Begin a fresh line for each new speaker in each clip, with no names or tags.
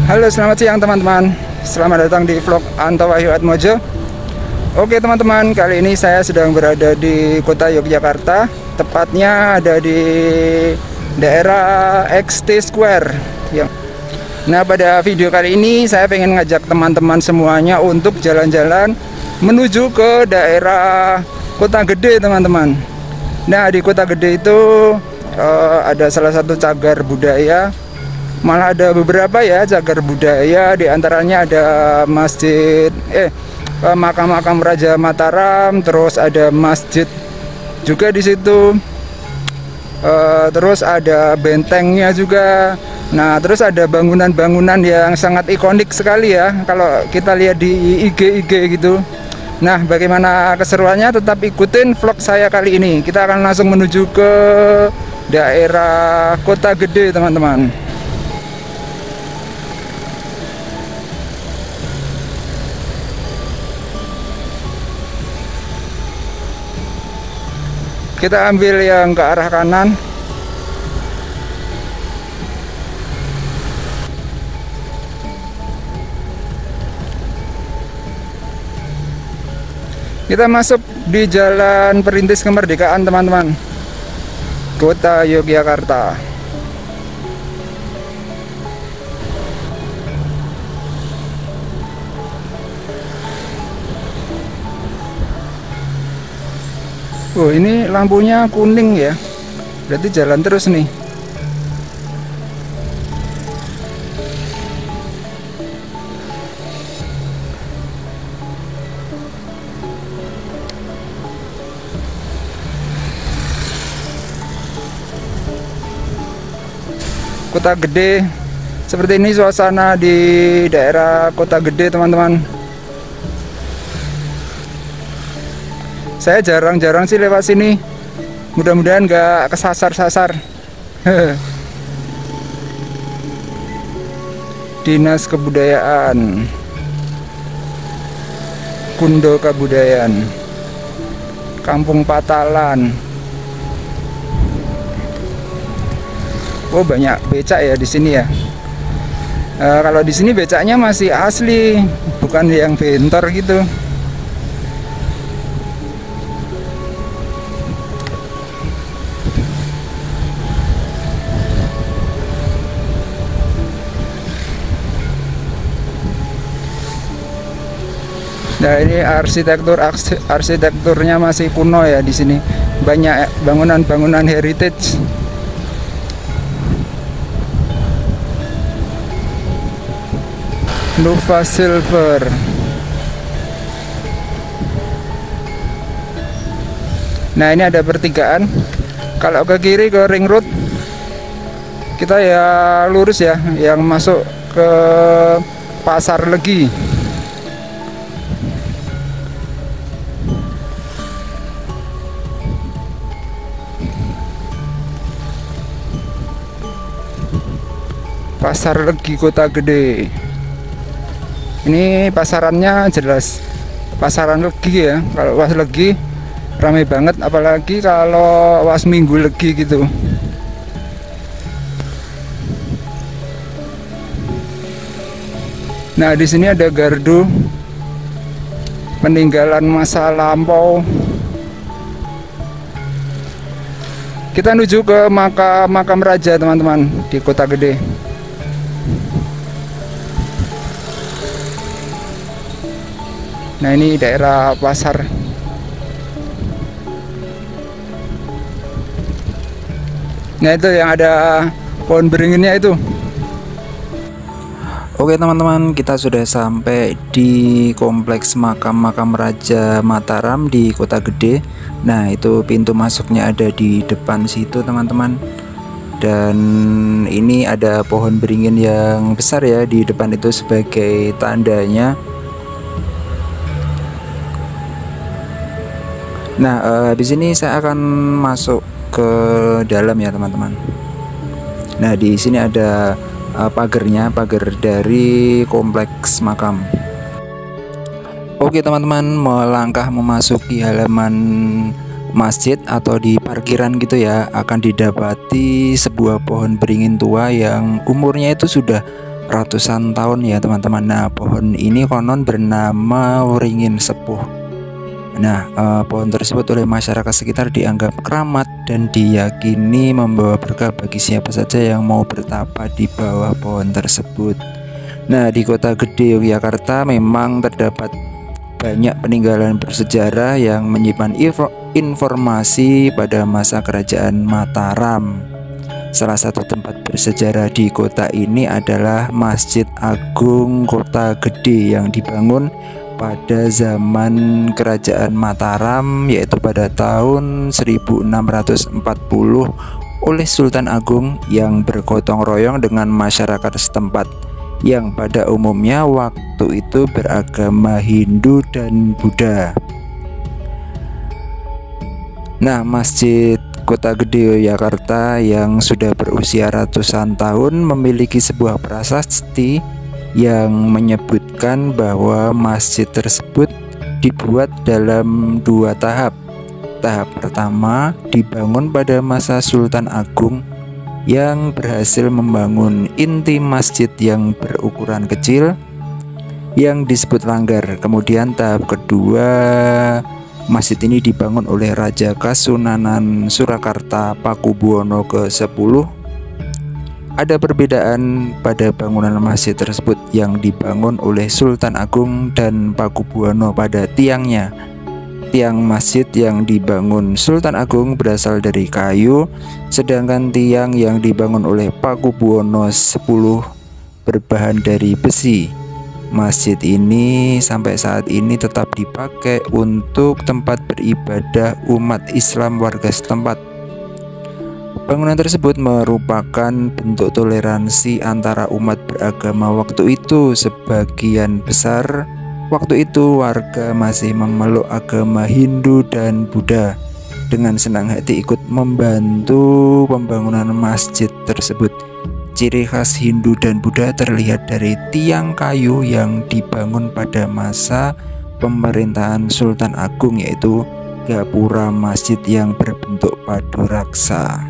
Halo, selamat siang teman-teman. Selamat datang di vlog Anto Wahyu Atmojo. Oke teman-teman, kali ini saya sedang berada di kota Yogyakarta. Tepatnya ada di daerah XT Square. Nah, pada video kali ini saya pengen ngajak teman-teman semuanya untuk jalan-jalan menuju ke daerah Kota Gede, teman-teman. Nah, di Kota Gede itu ada salah satu cagar budaya. Malah ada beberapa ya cagar budaya, diantaranya ada makam-makam Raja Mataram, terus ada masjid juga di situ, terus ada bentengnya juga. Nah, terus ada bangunan-bangunan yang sangat ikonik sekali ya kalau kita lihat di IG gitu. Nah, bagaimana keseruannya? Tetap ikutin vlog saya kali ini. Kita akan langsung menuju ke daerah Kota Gede, teman-teman. Kita ambil yang ke arah kanan. Kita masuk di Jalan Perintis Kemerdekaan, teman-teman. Kota Yogyakarta. Oh, ini lampunya kuning ya. Berarti jalan terus nih. Kota Gede. Seperti ini suasana di daerah Kota Gede, teman-teman. Saya jarang-jarang sih lewat sini. Mudah-mudahan nggak kesasar-sasar. Dinas Kebudayaan, Kundo Kebudayaan, Kampung Patalan. Oh, banyak becak ya di sini ya. Kalau di sini becaknya masih asli, bukan yang bentor gitu. Nah, ini arsitekturnya masih kuno ya di sini. Banyak bangunan-bangunan heritage. Nova Silver. Nah, ini ada pertigaan. Kalau ke kiri ke Ring Road, kita ya lurus ya, yang masuk ke Pasar Legi. Pasar Legi Kota Gede. Ini pasarannya jelas pasaran Legi ya. Kalau was Legi ramai banget, apalagi kalau was Minggu Legi gitu. Nah, di sini ada gardu peninggalan masa lampau. Kita menuju ke makam raja, teman-teman, di Kota Gede. Nah, ini daerah pasar. Nah, itu yang ada pohon beringinnya itu.
Oke teman-teman, kita sudah sampai di kompleks makam Raja Mataram di Kota Gede. Nah, itu pintu masuknya ada di depan situ, teman-teman. Dan ini ada pohon beringin yang besar ya di depan itu sebagai tandanya. Nah, di sini saya akan masuk ke dalam ya, teman-teman. Nah, di sini ada pagar dari kompleks makam. Oke teman-teman, melangkah memasuki halaman masjid atau di parkiran gitu ya, akan didapati sebuah pohon beringin tua yang umurnya itu sudah ratusan tahun ya teman-teman. Nah, pohon ini konon bernama Wringin Sepuh. Nah, pohon tersebut oleh masyarakat sekitar dianggap keramat dan diyakini membawa berkah bagi siapa saja yang mau bertapa di bawah pohon tersebut. Nah, di Kota Gede Yogyakarta memang terdapat banyak peninggalan bersejarah yang menyimpan informasi pada masa kerajaan Mataram. Salah satu tempat bersejarah di kota ini adalah Masjid Agung Kota Gede yang dibangun pada zaman kerajaan Mataram, yaitu pada tahun 1640 oleh Sultan Agung yang bergotong royong dengan masyarakat setempat yang pada umumnya waktu itu beragama Hindu dan Buddha. Nah, Masjid Kota Gede Yogyakarta yang sudah berusia ratusan tahun memiliki sebuah prasasti yang menyebutkan bahwa masjid tersebut dibuat dalam 2 tahap. Tahap pertama dibangun pada masa Sultan Agung yang berhasil membangun inti masjid yang berukuran kecil yang disebut langgar. Kemudian tahap kedua, masjid ini dibangun oleh Raja Kasunanan Surakarta Pakubuwono ke-10. Ada perbedaan pada bangunan masjid tersebut yang dibangun oleh Sultan Agung dan Pakubuwono pada tiangnya. Tiang masjid yang dibangun Sultan Agung berasal dari kayu, sedangkan tiang yang dibangun oleh Pakubuwono 10 berbahan dari besi. Masjid ini sampai saat ini tetap dipakai untuk tempat beribadah umat Islam warga setempat. Bangunan tersebut merupakan bentuk toleransi antara umat beragama waktu itu. Sebagian besar waktu itu warga masih memeluk agama Hindu dan Buddha. Dengan senang hati ikut membantu pembangunan masjid tersebut. Ciri khas Hindu dan Buddha terlihat dari tiang kayu yang dibangun pada masa pemerintahan Sultan Agung, yaitu gapura masjid yang berbentuk padu raksa.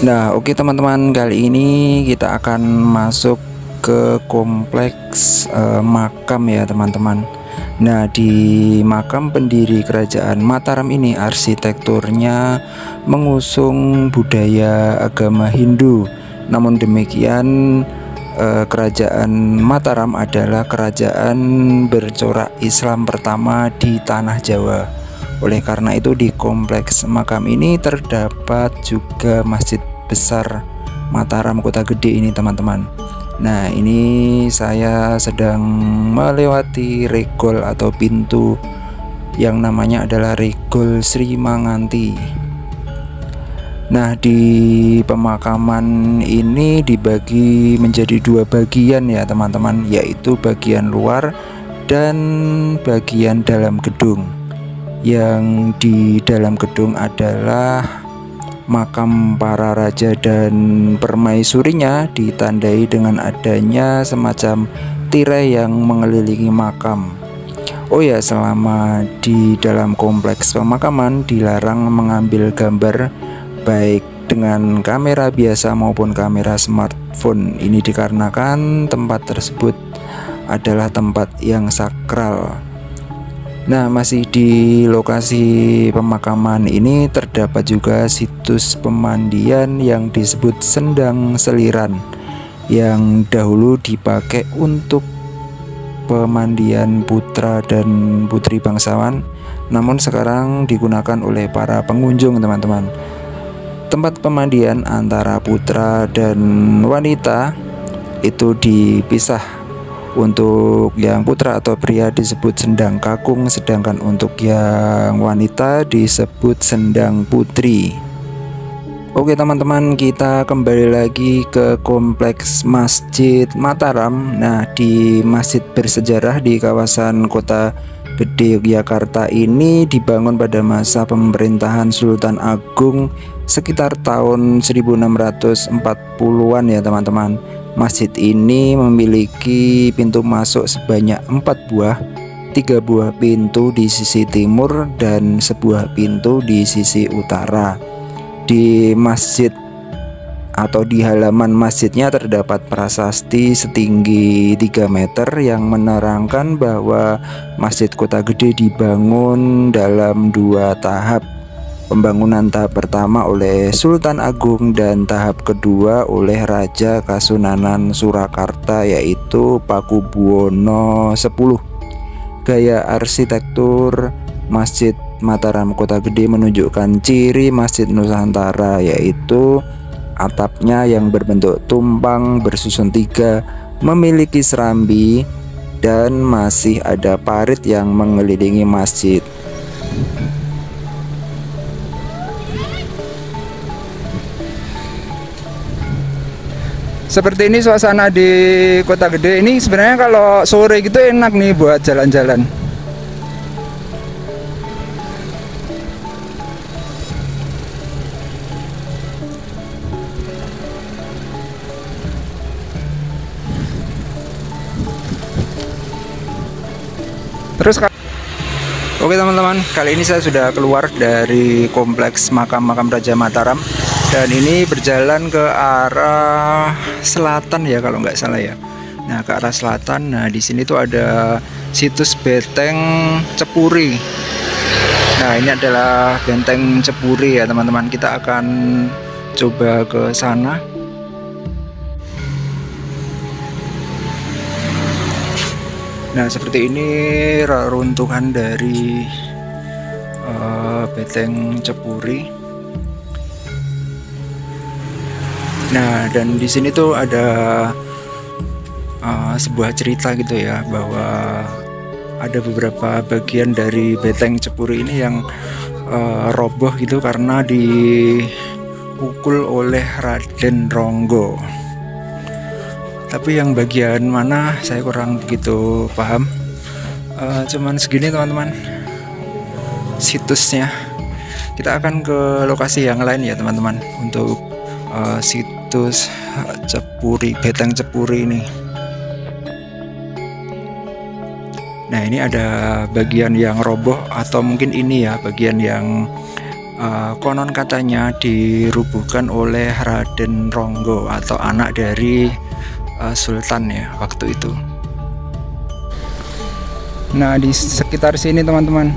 Nah, oke teman-teman, kali ini kita akan masuk ke kompleks makam ya teman-teman. Nah, di makam pendiri kerajaan Mataram ini arsitekturnya mengusung budaya agama Hindu. Namun demikian, kerajaan Mataram adalah kerajaan bercorak Islam pertama di tanah Jawa. Oleh karena itu di kompleks makam ini terdapat juga Masjid Besar Mataram Kota Gede ini teman-teman. Nah, ini saya sedang melewati regol atau pintu yang namanya adalah Regol Sri Manganti. Nah, di pemakaman ini dibagi menjadi 2 bagian ya teman-teman, yaitu bagian luar dan bagian dalam gedung. Yang di dalam gedung adalah makam para raja dan permaisurinya, ditandai dengan adanya semacam tirai yang mengelilingi makam. Oh ya, selama di dalam kompleks pemakaman dilarang mengambil gambar baik dengan kamera biasa maupun kamera smartphone. Ini dikarenakan tempat tersebut adalah tempat yang sakral. Nah, masih di lokasi pemakaman ini terdapat juga situs pemandian yang disebut Sendang Seliran, yang dahulu dipakai untuk pemandian putra dan putri bangsawan, namun sekarang digunakan oleh para pengunjung teman-teman. Tempat pemandian antara putra dan wanita itu dipisah. Untuk yang putra atau pria disebut sendang kakung, sedangkan untuk yang wanita disebut sendang putri. Oke teman-teman, kita kembali lagi ke kompleks Masjid Mataram. Nah, di masjid bersejarah di kawasan Kota Gede Yogyakarta ini dibangun pada masa pemerintahan Sultan Agung sekitar tahun 1640-an ya teman-teman. Masjid ini memiliki pintu masuk sebanyak 4 buah, 3 buah pintu di sisi timur dan sebuah pintu di sisi utara. Di Masjid atau di halaman masjidnya terdapat prasasti setinggi 3 meter yang menerangkan bahwa Masjid Kota Gede dibangun dalam 2 tahap. Pembangunan tahap pertama oleh Sultan Agung dan tahap kedua oleh Raja Kasunanan Surakarta, yaitu Pakubuwono X. Gaya arsitektur Masjid Mataram Kota Gede menunjukkan ciri Masjid Nusantara, yaitu atapnya yang berbentuk tumpang bersusun 3, memiliki serambi, dan masih ada parit yang mengelilingi masjid.
Seperti ini suasana di Kota Gede. Ini sebenarnya kalau sore gitu enak nih buat jalan-jalan. Terus oke teman-teman, kali ini saya sudah keluar dari kompleks makam Raja Mataram dan ini berjalan ke arah selatan ya kalau nggak salah ya. Nah, ke arah selatan. Nah, di sini tuh ada situs Benteng Cepuri. Nah, ini adalah Benteng Cepuri ya teman-teman. Kita akan coba ke sana. Nah, seperti ini reruntuhan dari Benteng Cepuri. Nah, dan di sini tuh ada sebuah cerita gitu ya, bahwa ada beberapa bagian dari Benteng Cepuri ini yang roboh gitu karena dipukul oleh Raden Ronggo. Tapi yang bagian mana saya kurang begitu paham. Cuman segini teman-teman situsnya. Kita akan ke lokasi yang lain ya teman-teman untuk situs Cepuri, Benteng Cepuri ini. Nah, ini ada bagian yang roboh atau mungkin ini ya bagian yang konon katanya dirubuhkan oleh Raden Ronggo atau anak dari Sultan ya waktu itu. Nah, di sekitar sini teman-teman.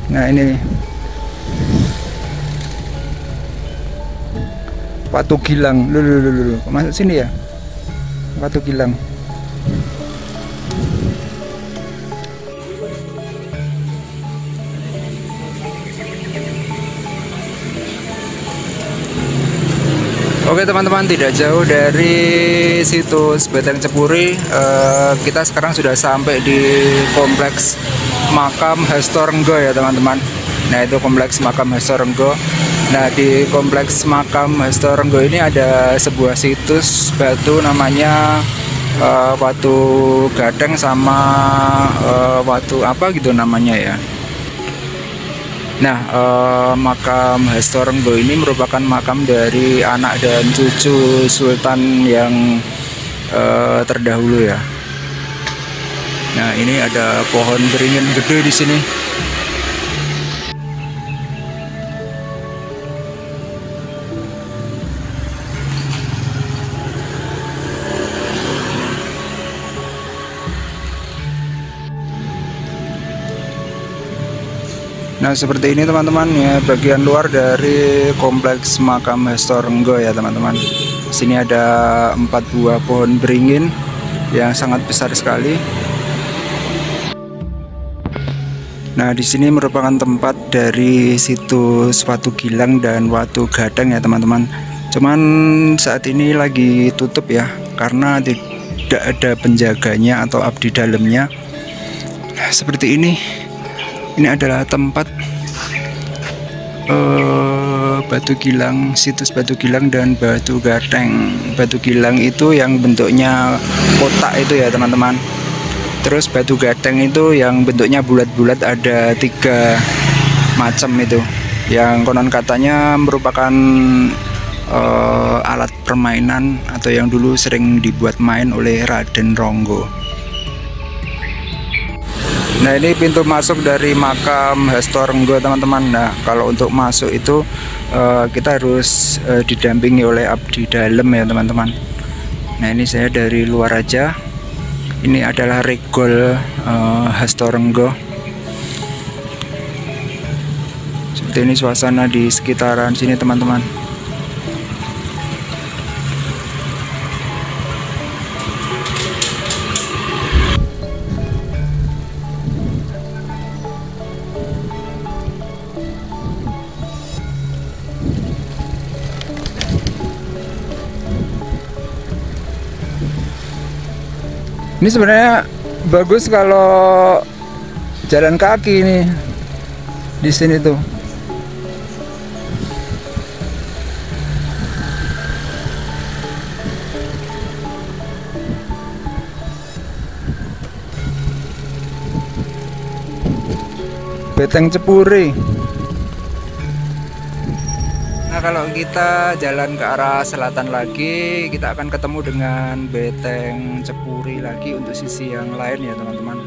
Nah, ini Watu Gilang. Lulu. Masuk sini ya. Watu Gilang. Oke teman-teman, tidak jauh dari situs Benteng Cepuri, kita sekarang sudah sampai di kompleks makam Hastorenggo ya teman-teman. Nah, itu kompleks makam Hastorenggo. Nah, di kompleks makam Hastorenggo ini ada sebuah situs batu namanya Watu Gadang sama Watu apa gitu namanya ya. Nah, makam Hastorenggo ini merupakan makam dari anak dan cucu sultan yang terdahulu ya. Nah, ini ada pohon beringin gede di sini. Nah, seperti ini teman-teman ya bagian luar dari kompleks makam Hastorenggo ya teman-teman. Sini ada 4 buah pohon beringin yang sangat besar sekali. Nah, di sini merupakan tempat dari situs Watu Gilang dan Watu Gadang ya teman-teman. Cuman saat ini lagi tutup ya karena tidak ada penjaganya atau abdi dalamnya. Nah, seperti ini. Ini adalah tempat Batu Gilang, situs Batu Gilang dan Watu Gadang. Batu Gilang itu yang bentuknya kotak itu ya teman-teman. Terus Batu Gadang itu yang bentuknya bulat-bulat, ada 3 macam itu. Yang konon katanya merupakan alat permainan atau yang dulu sering dibuat main oleh Raden Ronggo.
Nah, ini pintu masuk dari makam Hastorenggo teman-teman. Nah, kalau untuk masuk itu kita harus didampingi oleh abdi dalam ya teman-teman. Nah, ini saya dari luar aja. Ini adalah regol Hastorenggo. Seperti ini suasana di sekitaran sini teman-teman.
Ini sebenarnya bagus kalau jalan kaki nih di sini tuh. Beteng Cepuri.
Nah, kalau kita jalan ke arah selatan lagi, kita akan ketemu dengan Beteng Cepuri lagi untuk sisi yang lain ya teman-teman.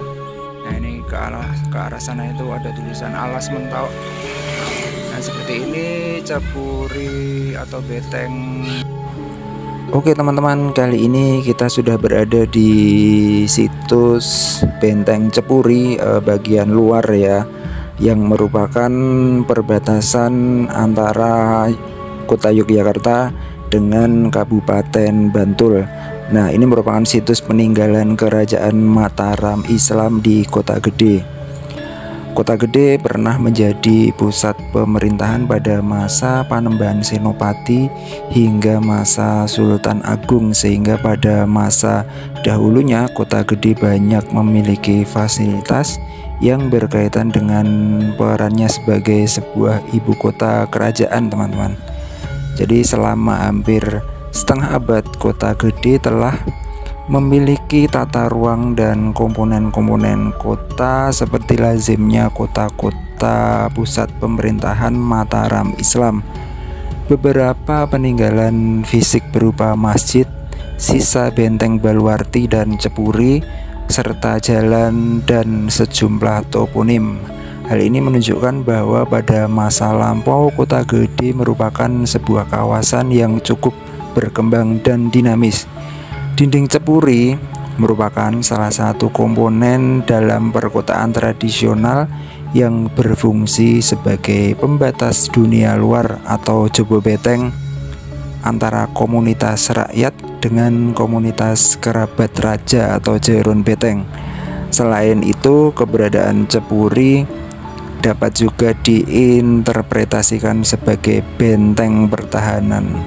Nah, ini ke arah sana itu ada tulisan Alas Mentawai. Nah, seperti ini Cepuri atau Beteng. Oke teman-teman, kali ini kita sudah berada di situs Benteng Cepuri bagian luar ya, yang merupakan perbatasan antara Kota Yogyakarta dengan Kabupaten Bantul. Nah, ini merupakan situs peninggalan Kerajaan Mataram Islam di Kota Gede. Kota Gede pernah menjadi pusat pemerintahan pada masa Panembahan Senopati hingga masa Sultan Agung, sehingga pada masa dahulunya Kota Gede banyak memiliki fasilitas yang berkaitan dengan perannya sebagai sebuah ibu kota kerajaan teman-teman. Jadi selama hampir setengah abad Kota Gede telah memiliki tata ruang dan komponen-komponen kota seperti lazimnya kota-kota pusat pemerintahan Mataram Islam. Beberapa peninggalan fisik berupa masjid, sisa benteng Baluarti dan Cepuri, serta jalan dan sejumlah toponim. Hal ini menunjukkan bahwa pada masa lampau Kota Gede merupakan sebuah kawasan yang cukup berkembang dan dinamis. Dinding Cepuri merupakan salah satu komponen dalam perkotaan tradisional yang berfungsi sebagai pembatas dunia luar atau jebo beteng antara komunitas rakyat dengan komunitas kerabat raja atau jeron beteng. Selain itu, keberadaan Cepuri dapat juga diinterpretasikan sebagai benteng pertahanan.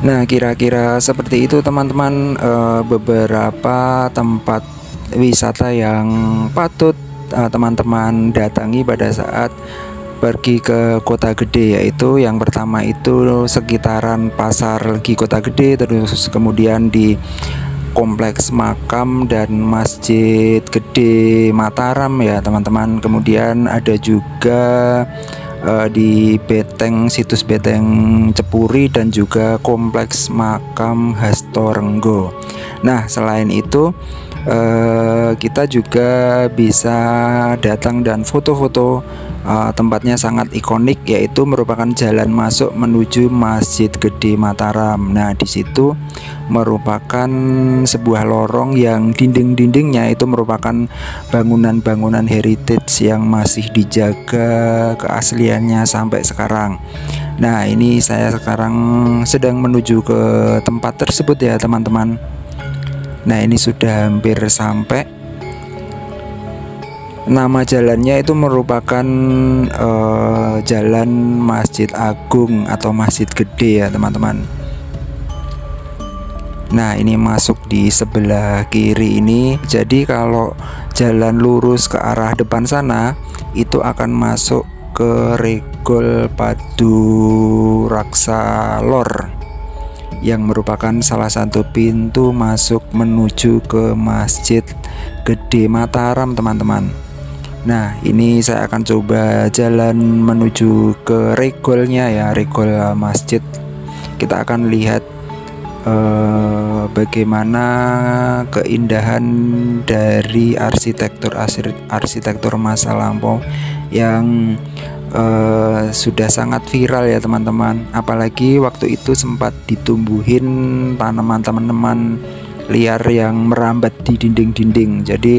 Nah, kira-kira seperti itu teman-teman, beberapa tempat wisata yang patut teman-teman datangi pada saat pergi ke Kota Gede, yaitu yang pertama itu sekitaran Pasar Legi Kota Gede, terus kemudian di Kompleks Makam dan Masjid Gede Mataram ya teman-teman. Kemudian ada juga di situs Beteng Cepuri dan juga Kompleks Makam Hastorenggo. Nah, selain itu kita juga bisa datang dan foto-foto. Tempatnya sangat ikonik, yaitu merupakan jalan masuk menuju Masjid Gede Mataram. Nah, di situ merupakan sebuah lorong yang dinding-dindingnya itu merupakan bangunan-bangunan heritage yang masih dijaga keasliannya sampai sekarang. Nah, ini saya sekarang sedang menuju ke tempat tersebut ya teman-teman. Nah, ini sudah hampir sampai. Nama jalannya itu merupakan Jalan Masjid Agung atau Masjid Gede ya teman-teman. Nah, ini masuk di sebelah kiri ini. Jadi kalau jalan lurus ke arah depan sana itu akan masuk ke Regol Paduraksa Lor, yang merupakan salah satu pintu masuk menuju ke Masjid Gede Mataram teman-teman. Nah, ini saya akan coba jalan menuju ke regolnya ya, regol masjid. Kita akan lihat bagaimana keindahan dari arsitektur masa lampau yang sudah sangat viral ya teman-teman. Apalagi waktu itu sempat ditumbuhin tanaman-tanaman liar yang merambat di dinding-dinding, jadi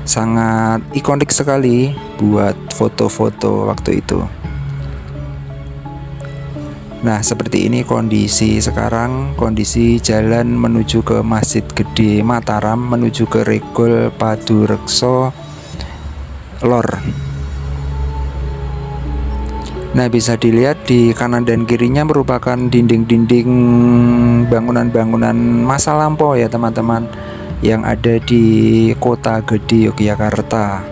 sangat ikonik sekali buat foto-foto waktu itu. Nah, seperti ini kondisi sekarang, kondisi jalan menuju ke Masjid Gede Mataram, menuju ke Regol Padurekso Lor. Nah, bisa dilihat di kanan dan kirinya merupakan dinding-dinding bangunan-bangunan masa lampau ya teman-teman, yang ada di Kota Gede Yogyakarta.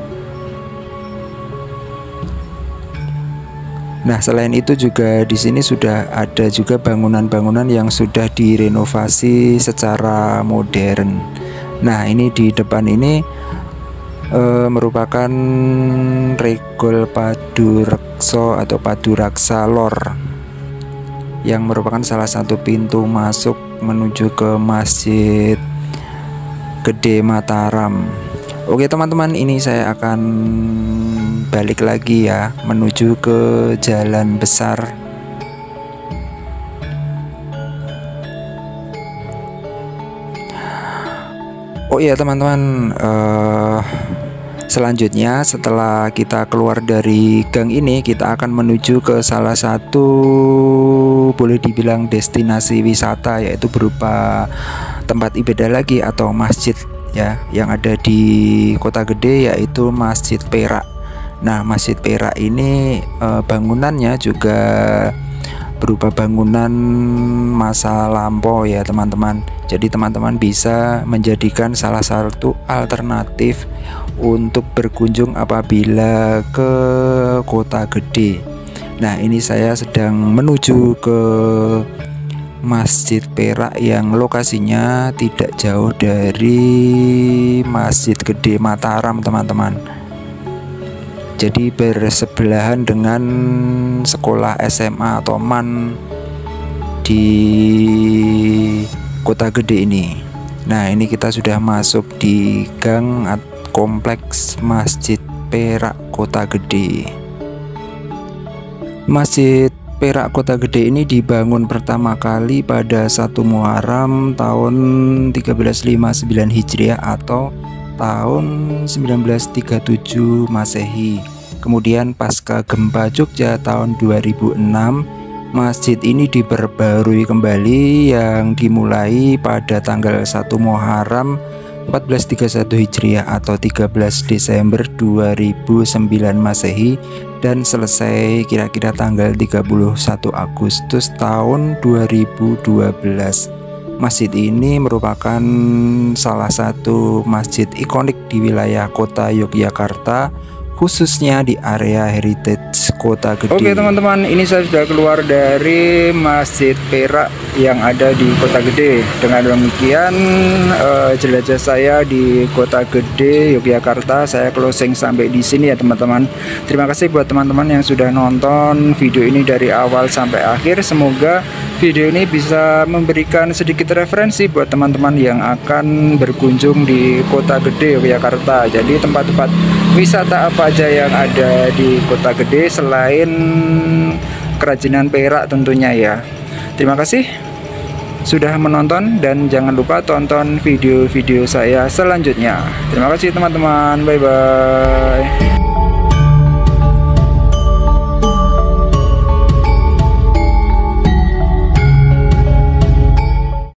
Nah, selain itu juga di sini sudah ada juga bangunan-bangunan yang sudah direnovasi secara modern. Nah, ini di depan ini merupakan Regol Padurekso atau Paduraksa Lor, yang merupakan salah satu pintu masuk menuju ke Masjid Gede Mataram. Oke teman-teman, ini saya akan balik lagi ya menuju ke jalan besar. Oh iya teman-teman, selanjutnya setelah kita keluar dari gang ini, kita akan menuju ke salah satu boleh dibilang destinasi wisata, yaitu berupa tempat ibadah lagi atau masjid ya, yang ada di Kota Gede, yaitu Masjid Perak. Nah, Masjid Perak ini bangunannya juga berupa bangunan masa lampau ya teman-teman. Jadi teman-teman bisa menjadikan salah satu alternatif untuk berkunjung apabila ke Kota Gede. Nah, ini saya sedang menuju ke Masjid Perak yang lokasinya tidak jauh dari Masjid Gede Mataram teman-teman. Jadi bersebelahan dengan sekolah SMA atau MAN di Kota Gede ini. Nah, ini kita sudah masuk di gang kompleks Masjid Perak Kota Gede. Masjid Perak Kota Gede ini dibangun pertama kali pada 1 Muharram tahun 1359 Hijriah atau tahun 1937 Masehi. Kemudian pasca gempa Jogja tahun 2006, masjid ini diperbarui kembali yang dimulai pada tanggal 1 Muharram 1431 Hijriah atau 13 Desember 2009 Masehi dan selesai kira-kira tanggal 31 Agustus tahun 2012. Masjid ini merupakan salah satu masjid ikonik di wilayah Kota Yogyakarta, khususnya di area heritage Kota Gede. Oke teman-teman, ini saya sudah keluar dari Masjid Perak yang ada di Kota Gede. Dengan demikian jelajah saya di Kota Gede Yogyakarta saya closing sampai di sini ya teman-teman. Terima kasih buat teman-teman yang sudah nonton video ini dari awal sampai akhir. Semoga video ini bisa memberikan sedikit referensi buat teman-teman yang akan berkunjung di Kota Gede Yogyakarta. Jadi tempat-tempat wisata apa aja yang ada di Kota Gede selain kerajinan perak tentunya ya. Terima kasih sudah menonton dan jangan lupa tonton video-video saya selanjutnya. Terima kasih teman-teman, bye bye.